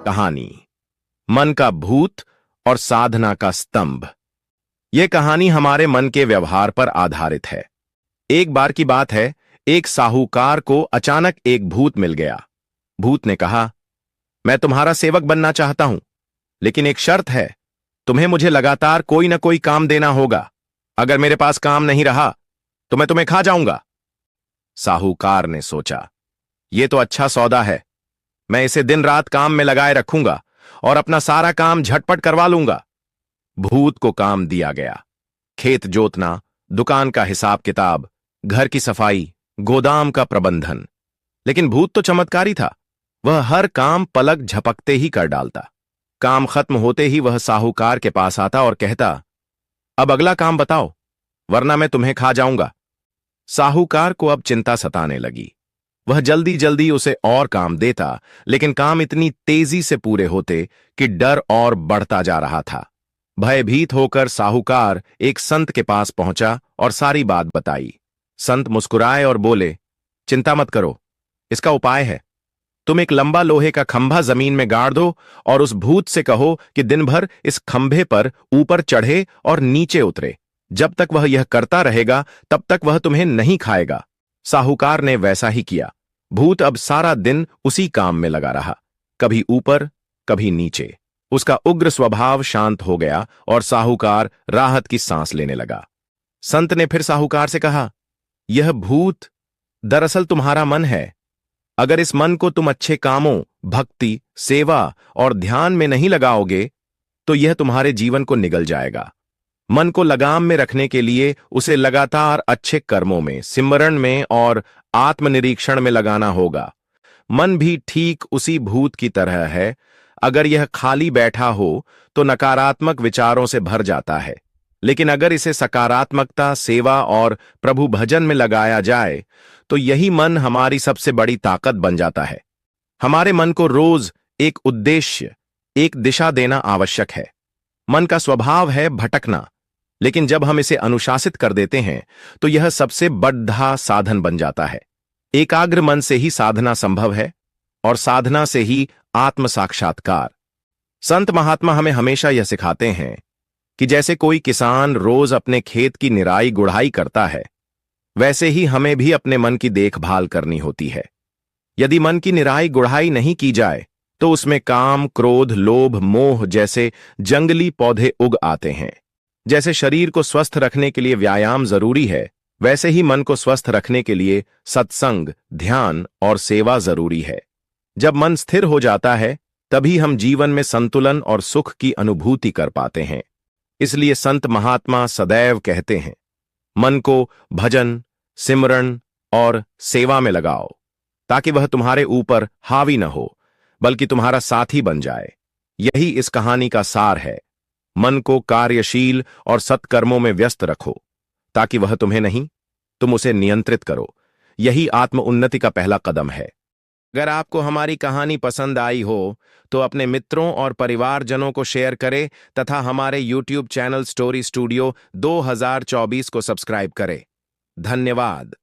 कहानी मन का भूत और साधना का स्तंभ। यह कहानी हमारे मन के व्यवहार पर आधारित है। एक बार की बात है, एक साहूकार को अचानक एक भूत मिल गया। भूत ने कहा, मैं तुम्हारा सेवक बनना चाहता हूं, लेकिन एक शर्त है, तुम्हें मुझे लगातार कोई ना कोई काम देना होगा। अगर मेरे पास काम नहीं रहा तो मैं तुम्हें खा जाऊंगा। साहूकार ने सोचा, यह तो अच्छा सौदा है। मैं इसे दिन रात काम में लगाए रखूंगा और अपना सारा काम झटपट करवा लूंगा। भूत को काम दिया गया, खेत जोतना, दुकान का हिसाब किताब, घर की सफाई, गोदाम का प्रबंधन। लेकिन भूत तो चमत्कारी था। वह हर काम पलक झपकते ही कर डालता। काम खत्म होते ही वह साहूकार के पास आता और कहता, अब अगला काम बताओ, वरना मैं तुम्हें खा जाऊंगा। साहूकार को अब चिंता सताने लगी। वह जल्दी जल्दी उसे और काम देता, लेकिन काम इतनी तेजी से पूरे होते कि डर और बढ़ता जा रहा था। भयभीत होकर साहूकार एक संत के पास पहुंचा और सारी बात बताई। संत मुस्कुराए और बोले, चिंता मत करो, इसका उपाय है। तुम एक लंबा लोहे का खंभा जमीन में गाड़ दो और उस भूत से कहो कि दिन भर इस खंभे पर ऊपर चढ़े और नीचे उतरे। जब तक वह यह करता रहेगा तब तक वह तुम्हें नहीं खाएगा। साहूकार ने वैसा ही किया। भूत अब सारा दिन उसी काम में लगा रहा, कभी ऊपर कभी नीचे। उसका उग्र स्वभाव शांत हो गया और साहूकार राहत की सांस लेने लगा। संत ने फिर साहूकार से कहा, यह भूत दरअसल तुम्हारा मन है। अगर इस मन को तुम अच्छे कामों, भक्ति, सेवा और ध्यान में नहीं लगाओगे तो यह तुम्हारे जीवन को निगल जाएगा। मन को लगाम में रखने के लिए उसे लगातार अच्छे कर्मों में, सिमरन में और आत्मनिरीक्षण में लगाना होगा। मन भी ठीक उसी भूत की तरह है। अगर यह खाली बैठा हो तो नकारात्मक विचारों से भर जाता है, लेकिन अगर इसे सकारात्मकता, सेवा और प्रभु भजन में लगाया जाए तो यही मन हमारी सबसे बड़ी ताकत बन जाता है। हमारे मन को रोज एक उद्देश्य, एक दिशा देना आवश्यक है। मन का स्वभाव है भटकना, लेकिन जब हम इसे अनुशासित कर देते हैं तो यह सबसे बड़ा साधन बन जाता है। एकाग्र मन से ही साधना संभव है और साधना से ही आत्म साक्षात्कार। संत महात्मा हमें हमेशा यह सिखाते हैं कि जैसे कोई किसान रोज अपने खेत की निराई गुड़ाई करता है, वैसे ही हमें भी अपने मन की देखभाल करनी होती है। यदि मन की निराई गुड़ाई नहीं की जाए तो उसमें काम, क्रोध, लोभ, मोह जैसे जंगली पौधे उग आते हैं। जैसे शरीर को स्वस्थ रखने के लिए व्यायाम जरूरी है, वैसे ही मन को स्वस्थ रखने के लिए सत्संग, ध्यान और सेवा जरूरी है। जब मन स्थिर हो जाता है तभी हम जीवन में संतुलन और सुख की अनुभूति कर पाते हैं। इसलिए संत महात्मा सदैव कहते हैं, मन को भजन, सिमरन और सेवा में लगाओ, ताकि वह तुम्हारे ऊपर हावी न हो बल्कि तुम्हारा साथी बन जाए। यही इस कहानी का सार है। मन को कार्यशील और सत्कर्मों में व्यस्त रखो, ताकि वह तुम्हें नहीं, तुम उसे नियंत्रित करो। यही आत्म उन्नति का पहला कदम है। अगर आपको हमारी कहानी पसंद आई हो तो अपने मित्रों और परिवारजनों को शेयर करें तथा हमारे YouTube चैनल स्टोरी स्टूडियो 2024 को सब्सक्राइब करें। धन्यवाद।